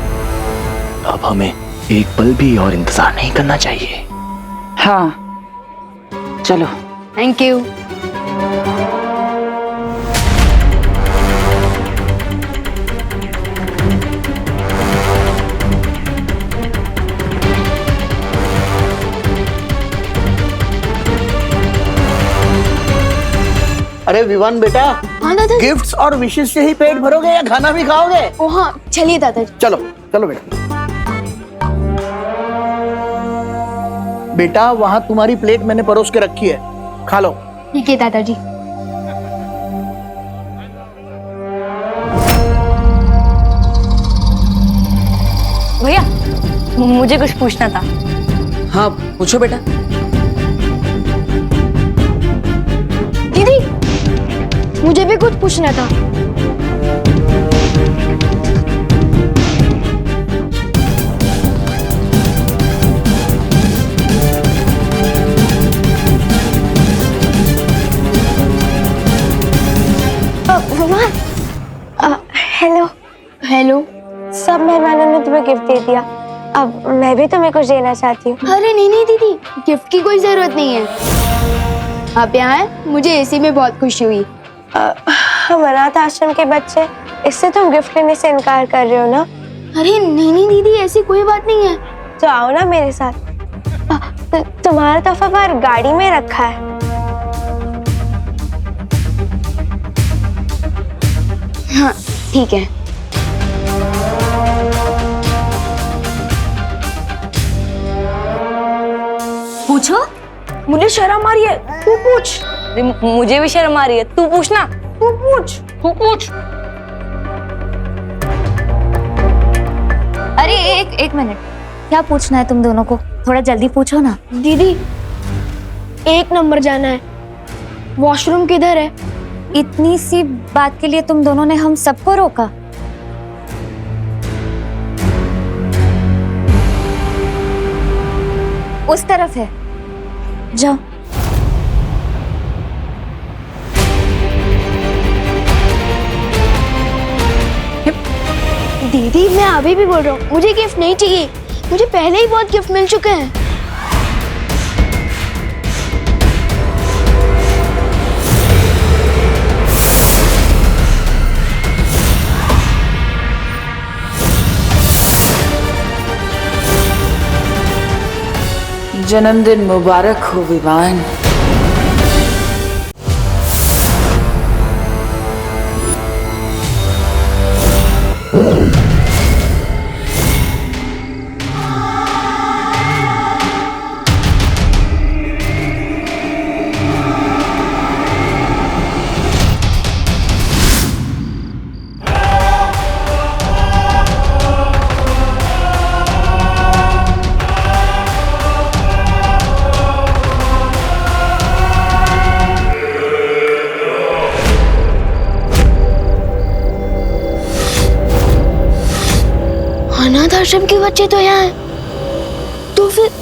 अब हमें एक पल भी और इंतजार नहीं करना चाहिए। हाँ, चलो। Thank you. अरे विवान बेटा, हाँ दादा। गिफ्ट्स और विशेष से ही पेट भरोगे या खाना भी खाओगे? ओ हाँ, चलिए दादाजी। चलो चलो बेटा। बेटा, वहाँ तुम्हारी प्लेट मैंने परोस के रखी है, खा लो। ठीक है दादाजी। भैया, मुझे कुछ पूछना था। हाँ, पूछो बेटा। दीदी, मुझे भी कुछ पूछना था। हेलो। हेलो। सब मेहमानों ने तुम्हें गिफ्ट दे दिया, अब मैं भी तुम्हें कुछ देना चाहती हूँ। अरे नहीं नहीं दीदी, गिफ्ट की कोई जरूरत नहीं है। आप यहाँ हैं, मुझे इसी में बहुत खुशी हुई। हम अनाथ आश्रम के बच्चे, इससे तुम गिफ्ट लेने से इनकार कर रहे हो ना? अरे नहीं नहीं दीदी, ऐसी कोई बात नहीं है। तो आओ ना मेरे साथ, तुम्हारा तोहफा बाहर गाड़ी में रखा है। हाँ ठीक है। पूछो। मुझे शर्म आ रही है, तू पूछ। मुझे भी शर्म आ रही है, तू पूछना। तू पूछ, तू पूछ। अरे एक मिनट, क्या पूछना है तुम दोनों को? थोड़ा जल्दी पूछो ना। दीदी, 1 नंबर जाना है, वॉशरूम किधर है? इतनी सी बात के लिए तुम दोनों ने हम सबको रोका? उस तरफ है, जाओ। दीदी, मैं अभी भी बोल रहा हूँ, मुझे गिफ्ट नहीं चाहिए। मुझे पहले ही बहुत गिफ्ट मिल चुके हैं। जन्मदिन मुबारक हो विवान। आश्रम के बच्चे तो यहाँ हैं, तो फिर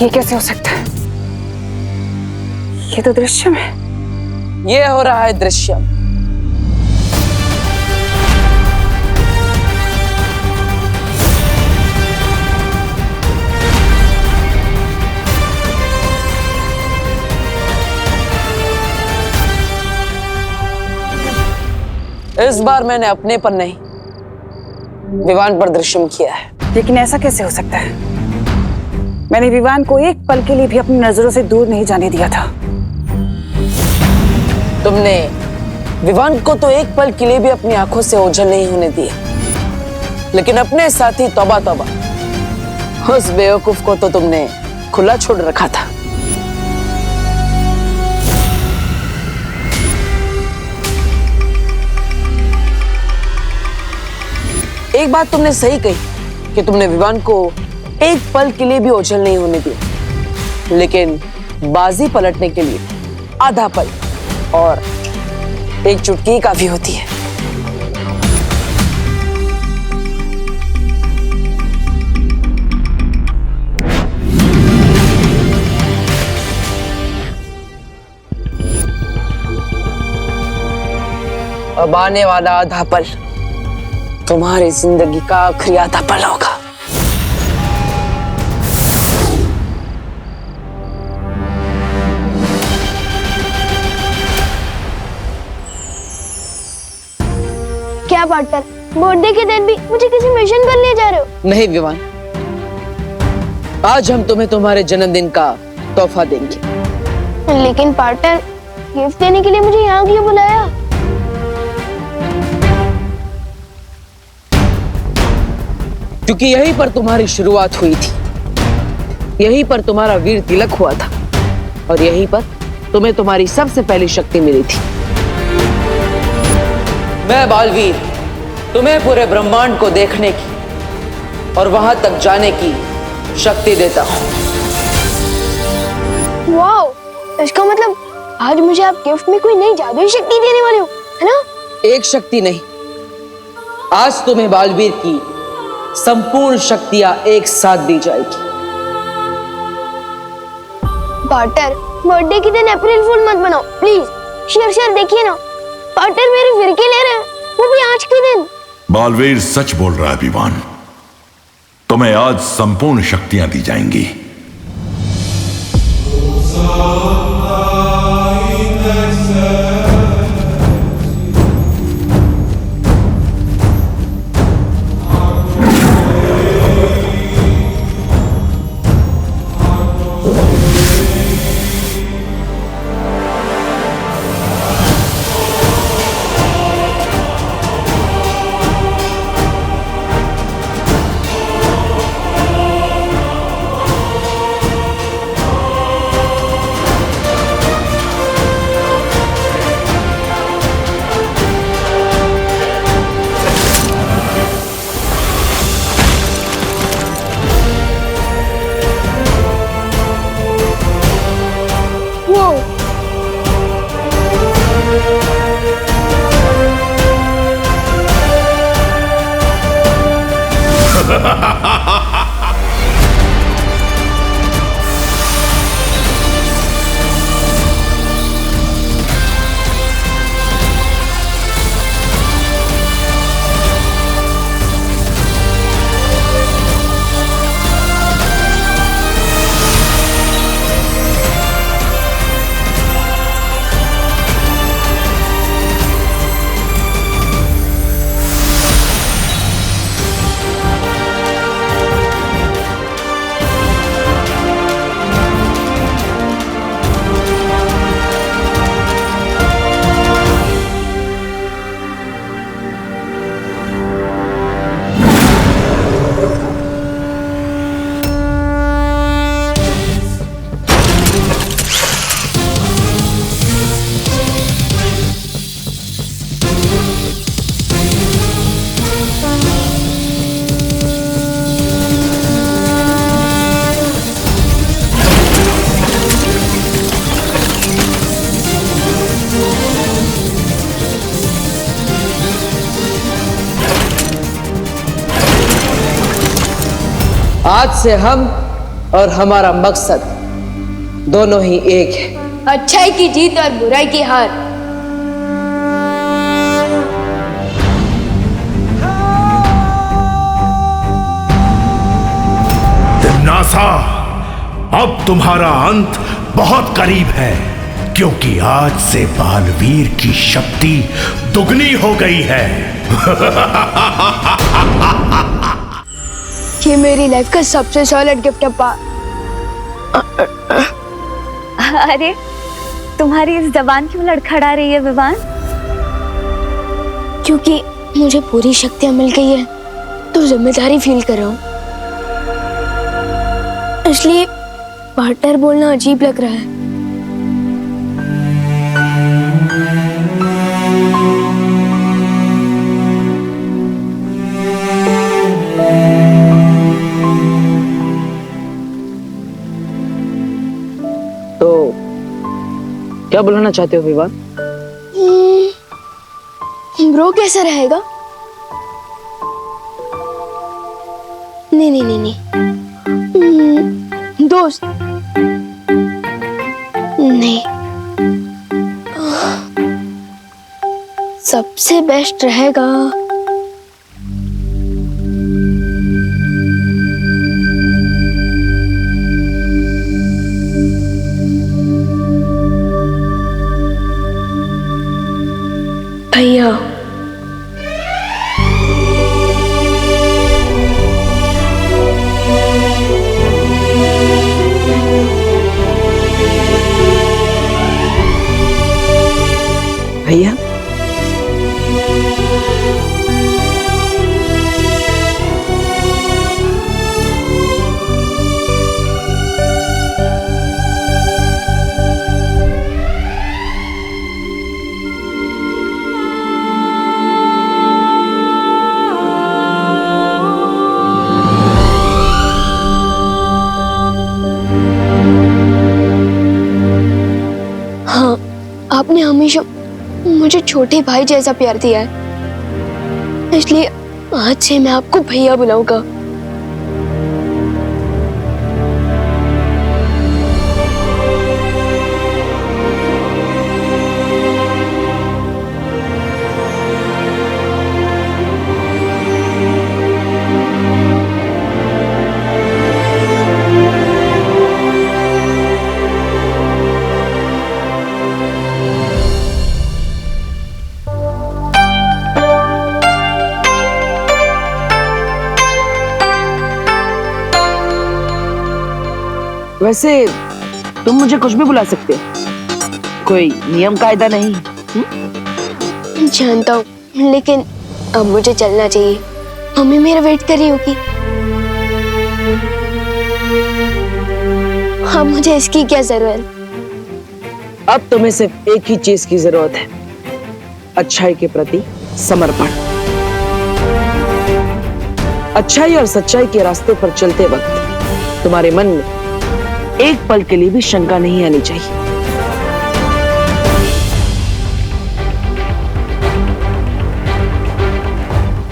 ये कैसे हो सकता है? ये तो दृश्यम है। ये हो रहा है दृश्यम। इस बार मैंने अपने पर नहीं, विवान पर दृश्यम किया है। लेकिन ऐसा कैसे हो सकता है? मैंने विवान को एक पल के लिए भी अपनी नजरों से दूर नहीं जाने दिया था। तुमने विवान को तो एक पल के लिए भी अपनी आंखों से ओझल नहीं होने दिया, लेकिन अपने साथी तौबा तौबा, उस बेवकूफ को तो तुमने खुला छोड़ रखा था। एक बात तुमने सही कही कि तुमने विवान को एक पल के लिए भी ओझल नहीं होने दिया, लेकिन बाजी पलटने के लिए आधा पल और एक चुटकी काफी होती है। अब आने वाला आधा पल तुम्हारी जिंदगी का आखिरी आधा पल होगा। क्या पार्टनर, बर्थडे के दिन भी मुझे किसी मिशन पर ले जा रहे हो? नहीं विवान, आज हम तुम्हें तुम्हारे जन्मदिन का तोहफा देंगे। लेकिन पार्टनर, गिफ्ट देने के लिए मुझे यहाँ क्यों बुलाया? क्योंकि यहीं पर तुम्हारी शुरुआत हुई थी, यहीं पर तुम्हारा वीर तिलक हुआ था, और यहीं पर तुम्हें तुम्हारी सबसे पहली शक्ति मिली थी। मैं बालवीर तुम्हें पूरे ब्रह्मांड को देखने की और वहां तक जाने की शक्ति देता हूं। वाओ, इसका मतलब आज मुझे आप गिफ्ट में कोई नई जादुई शक्ति देने वाले हो, है ना? एक शक्ति नहीं, आज तुम्हें बालवीर की संपूर्ण शक्तियां एक साथ दी जाएगी। पार्टनर, बर्थडे के दिन अप्रैल फूल मत बनाओ प्लीज। शेर देखिए ना, पार्टनर मेरे फिरके ले रहे हैं, वो भी आज के दिन। बालवीर सच बोल रहा है विवान, तुम्हें आज संपूर्ण शक्तियां दी जाएंगी। आज से हम और हमारा मकसद दोनों ही एक है। अच्छाई की जीत और बुराई की हार। तिम्नासा, अब तुम्हारा अंत बहुत करीब है, क्योंकि आज से बालवीर की शक्ति दुगनी हो गई है। ये मेरी लाइफ का सबसे सॉलिड गिफ्ट है पा। अरे तुम्हारी इस जबान क्यों लड़खड़ा रही है विवान? क्योंकि मुझे पूरी शक्तियां मिल गई है तो जिम्मेदारी फील कर रहा हूँ, इसलिए पार्टनर बोलना अजीब लग रहा है। तो क्या बुलाना चाहते हो विवान? ब्रो कैसा रहेगा? नहीं नहीं नहीं नहीं, दोस्त नहीं, सबसे बेस्ट रहेगा भैया। भैया हाँ, आपने हमेशा मुझे छोटे भाई जैसा प्यार दिया है, इसलिए आज से मैं आपको भैया बुलाऊंगा। वैसे तुम मुझे कुछ भी बुला सकते हो, कोई नियम कायदा नहीं। जानता हूँ, लेकिन अब मुझे चलना चाहिए, मम्मी मेरा वेट कर रही होगी। अब मुझे इसकी क्या जरूरत? अब तुम्हें सिर्फ एक ही चीज की जरूरत है, अच्छाई के प्रति समर्पण। अच्छाई और सच्चाई के रास्ते पर चलते वक्त तुम्हारे मन में एक पल के लिए भी शंका नहीं आनी चाहिए।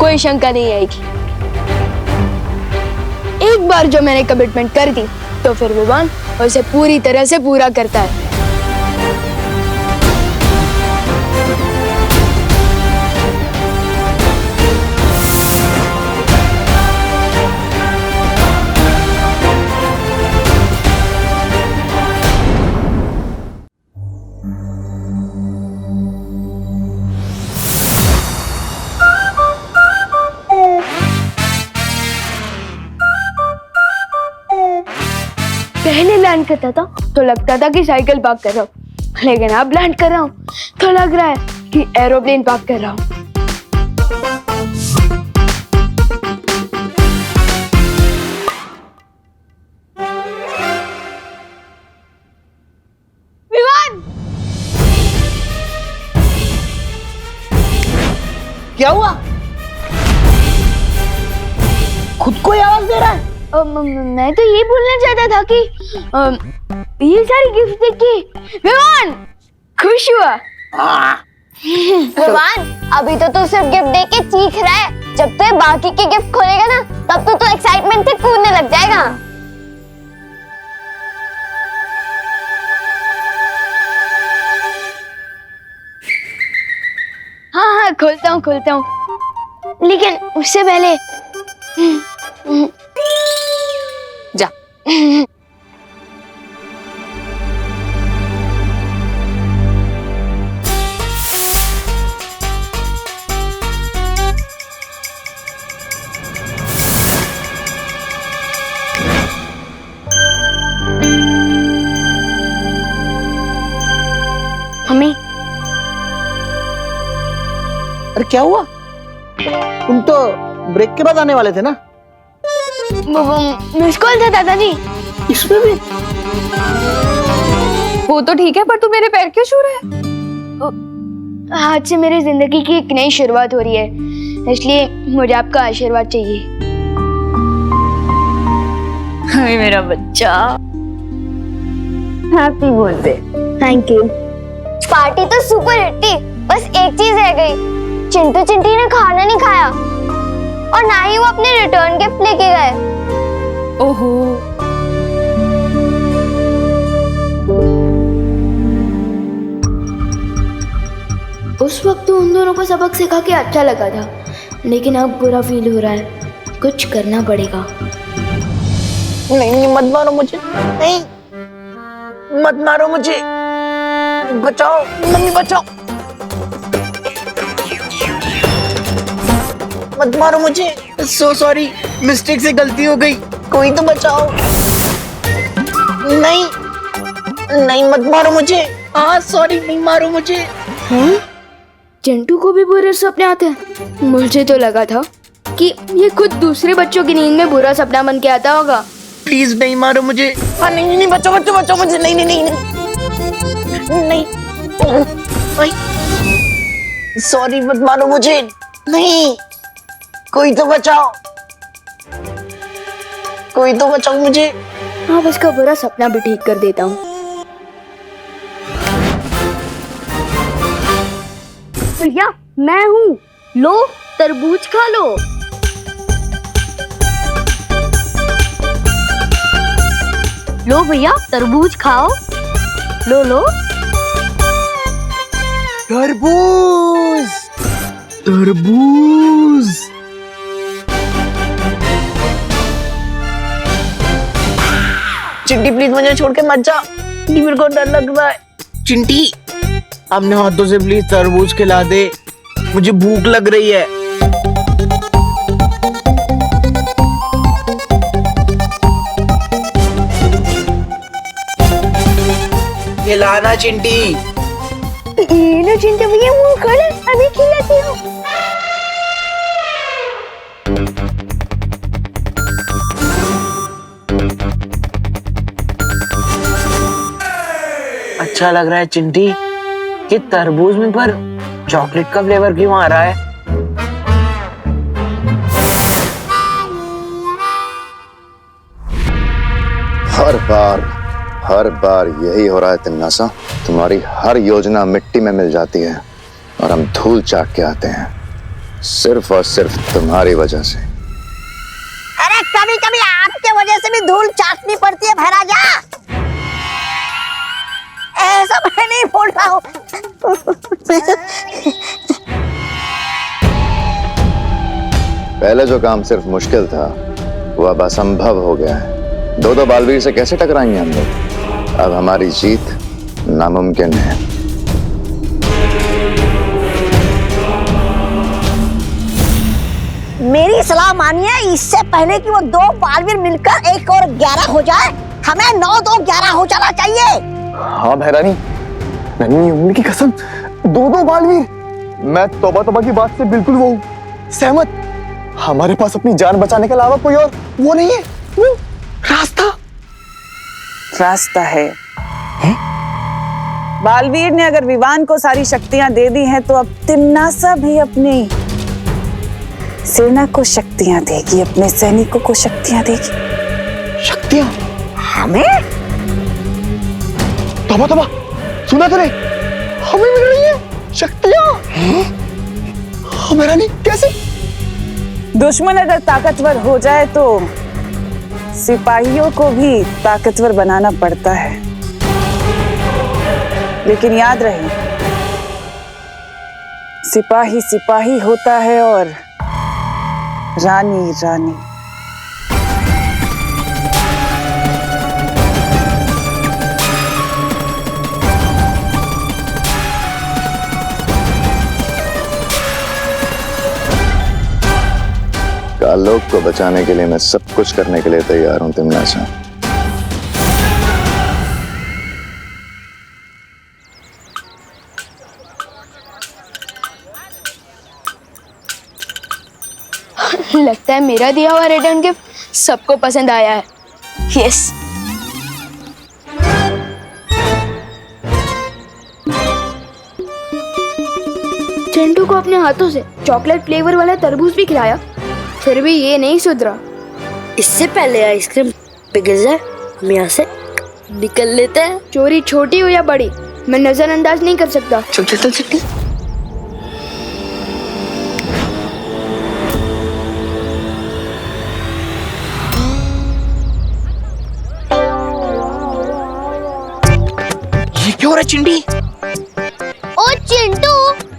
कोई शंका नहीं आएगी। एक बार जो मैंने कमिटमेंट कर दी तो फिर विवान उसे पूरी तरह से पूरा करता है। पहले लैंड करता था तो लगता था कि साइकिल पार्क कर रहा हूँ, लेकिन अब लैंड कर रहा हूँ तो लग रहा है कि एरोप्लेन पार्क कर रहा हूँ। विवान! क्या हुआ? खुद को ही आवाज दे रहा है? मैं तो ये बोलना चाहता था कि ये सारी गिफ्ट देख के विवान खुश हुआ। विवान, अभी तो तू सिर्फ गिफ्ट देके चीख रहा है, जब तू बाकी के गिफ्ट खोलेगा ना तब तो एक्साइटमेंट से कूदने लग जाएगा। हाँ खोलता हूँ, लेकिन उससे पहले जा। मम्मी, अरे क्या हुआ? तुम तो ब्रेक के बाद आने वाले थे ना? मिस कॉल था दादाजी। इसमें भी? वो तो ठीक है, पर तू मेरे पैर क्यों छू रहा है? आज से मेरी जिंदगी की एक नई शुरुआत हो रही है, इसलिए मुझे आपका आशीर्वाद चाहिए। हाय मेरा बच्चा, happy birthday. Thank you. Party तो सुपर हिट थी, बस एक चीज रह गई। चिंटू चिंटी ने खाना नहीं खाया और ना ही वो अपने रिटर्न गिफ्ट लेके गए। ओहो, उस वक्त तो उन दोनों को सबक सिखा के अच्छा लगा था, लेकिन अब बुरा फील हो रहा है। कुछ करना पड़ेगा। नहीं, मत मारो मुझे, नहीं, मत मारो मुझे, बचाओ मम्मी, बचाओ, मत मारो मुझे। सो सॉरी, मिस्टेक से गलती हो गई, कोई तो बचाओ। नहीं नहीं, मत मारो मुझे। हाँ सॉरी, नहीं मारो मुझे। चिंटू को भी बुरे सपने आते हैं? मुझे तो लगा था कि ये खुद दूसरे बच्चों की नींद में बुरा सपना बन के आता होगा। प्लीज नहीं मारो मुझे। हाँ नहीं नहीं, बचाओ बचाओ बचाओ मुझे। नहीं नहीं नहीं नहीं नहीं, सॉरी, मत मारो मुझे। नहीं, कोई तो बचाओ, कोई तो बचाओ मुझे। हाँ, बस का बुरा सपना भी ठीक कर देता हूँ। भैया मैं हूँ, लो तरबूज खा लो। लो भैया तरबूज खाओ, लो लो। तरबूज, तरबूज। चिंटी प्लीज मुझे छोड़ के मत जा, मेरे को डर लग रहा है। चिंटी अपने हाथों से प्लीज तरबूज खिला दे, मुझे भूख लग रही है। खिलाना चिंटी। ये लो चिंटू भैया, मुंह खोलो, अभी खिलाती हूँ। अच्छा लग रहा है चिंटी कि तरबूज में पर चॉकलेट का फ्लेवर क्यों आ रहा है? हर बार यही हो रहा है तिन्नासा। तुम्हारी हर योजना मिट्टी में मिल जाती है और हम धूल चाट के आते हैं, सिर्फ और सिर्फ तुम्हारी वजह से। अरे कभी कभी आपके वजह से भी धूल चाटनी पड़ती है भैराजा। ऐसा मैं नहीं बोल रहा हूँ। पहले जो काम सिर्फ मुश्किल था वो अब असंभव हो गया है। दो बालवीर से कैसे टकराएंगे हम लोग? अब हमारी जीत नामुमकिन है। मेरी सलाह मानिए, इससे पहले कि वो दो बालवीर मिलकर 1 और 11 हो जाए, हमें 9 2 11 हो जाना चाहिए। हाँ भैरानी, नन्ही उम्मी की कसम, 2 बालवीर। मैं तौबा की बात से बिल्कुल वो सहमत। हमारे पास अपनी जान बचाने के अलावा कोई और वो नहीं है, वो रास्ता है। बालवीर ने अगर विवान को सारी शक्तियां दे दी हैं, तो अब तिम्नासा भी अपनी सेना को शक्तियां देगी, अपने सैनिकों को शक्तियां देगी। शक्तियां? हमें? तौबा, सुना तूने? हमें मिल रही है शक्तियां। हाँ भैरानी, कैसे? दुश्मन अगर ताकतवर हो जाए तो सिपाहियों को भी ताकतवर बनाना पड़ता है, लेकिन याद रहे, सिपाही सिपाही होता है और रानी रानी। आलोक को बचाने के लिए मैं सब कुछ करने के लिए तैयार हूं तिमनासा। लगता है मेरा दिया हुआ रिटर्न गिफ्ट सबको पसंद आया है। यस। चिंटू को अपने हाथों से चॉकलेट फ्लेवर वाला तरबूज भी खिलाया, फिर भी ये नहीं सुधरा। इससे पहले आइसक्रीम पिघल जाए हम यहाँ से निकल लेते हैं। चोरी छोटी हो या बड़ी मैं नजरअंदाज नहीं कर सकता। चल चल चल चल। ये क्यों हो रहा है चिंटी? ओ चिंटू,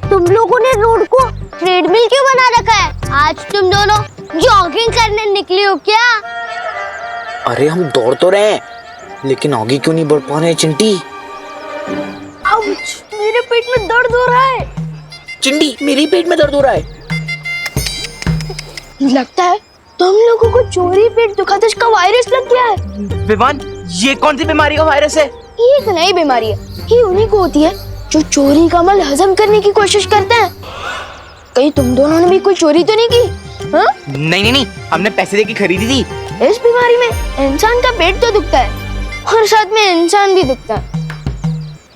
तुम लोगों ने रोड को ट्रेडमिल क्यों बना रखा है? आज तुम दोनों जॉगिंग करने निकले हो क्या? अरे हम दौड़ तो रहे हैं, लेकिन आगे क्यों नहीं बढ़ पा रहे हैं चिंटी? आउच, मेरे पेट में दर्द हो रहा है। चिंटी, मेरे पेट में दर्द हो रहा है। लगता है तुम लोगों को चोरी पेट दुखादश का वायरस लग गया है। विवान, ये कौन सी बीमारी का वायरस है? ये एक नई बीमारी है, ये उन्हीं को होती है जो चोरी का माल हजम करने की कोशिश करते हैं। कहीं तुम दोनों ने भी कोई चोरी तो नहीं की? हाँ? नहीं, हमने पैसे देके खरीदी थी। इस बीमारी में इंसान का पेट तो दुखता है और साथ में इंसान भी दुखता है।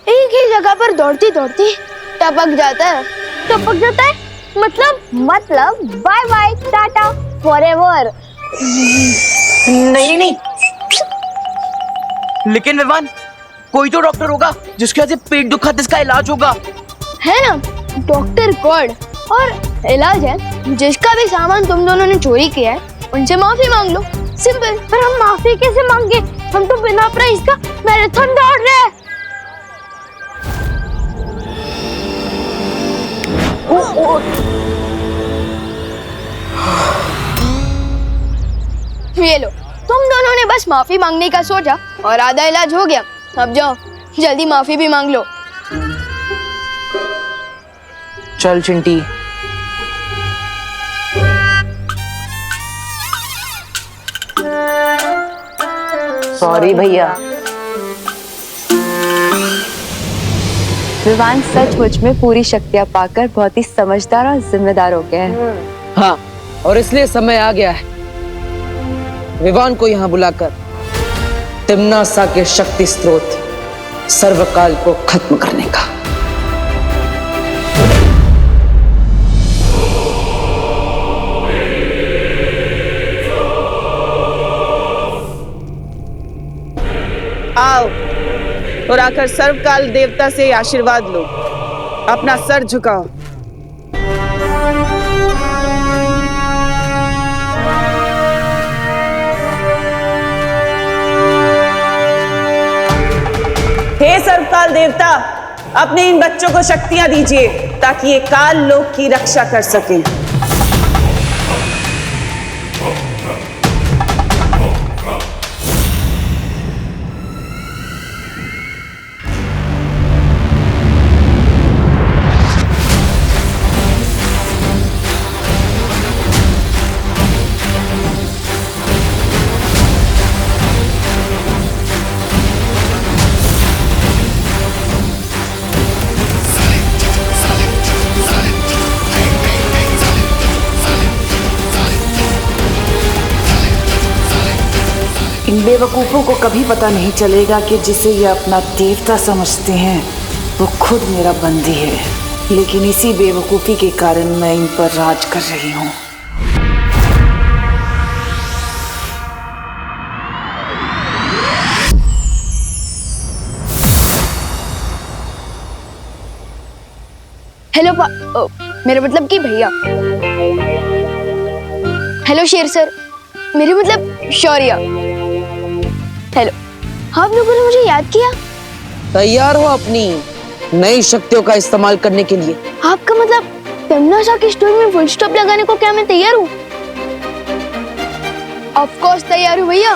एक ही जगह पर दौड़ती दौड़ती टपक जाता है। टपक जाता है मतलब बाय बाय टाटा फॉरएवर। नहीं, लेकिन विवान, कोई तो डॉक्टर होगा जिसके वजह से पेट दुखा जिसका इलाज होगा, है ना? Doctor God. और इलाज है, जिसका भी सामान तुम दोनों ने चोरी किया है उनसे माफी मांग लो। सिंपल। पर हम माफी कैसे मांगे? हम तो बिना प्राइस का मैराथन दौड़ रहे हैं। ये लो, तुम दोनों ने बस माफी मांगने का सोचा और आधा इलाज हो गया। अब जाओ, जल्दी माफी भी मांग लो। चल चिंटी। सॉरी भैया। विवान सचमुच में पूरी शक्तियां पाकर बहुत ही समझदार और जिम्मेदार हो गया है। हाँ, और इसलिए समय आ गया है विवान को यहाँ बुलाकर तिम्नासा के शक्ति स्रोत सर्वकाल को खत्म करने का। आओ और आकर सर्वकाल देवता से आशीर्वाद लो। अपना सर झुकाओ। हे सर्वकाल देवता, अपने इन बच्चों को शक्तियां दीजिए ताकि ये काल लोक की रक्षा कर सकें। इन बेवकूफ़ों को कभी पता नहीं चलेगा कि जिसे ये अपना देवता समझते हैं वो खुद मेरा बंदी है, लेकिन इसी बेवकूफ़ी के कारण मैं इन पर राज कर रही हूँ। हेलो मेरा मतलब कि भैया, हेलो शेर सर, मेरे मतलब शौर्य। हेलो, आप लोगों ने मुझे याद किया? तैयार हो अपनी नई शक्तियों का इस्तेमाल करने के लिए? आपका मतलब तमन्ना की स्टोरी में फुल स्टॉप लगाने को क्या मैं तैयार हूँ? ऑफ कोर्स तैयार हूँ भैया।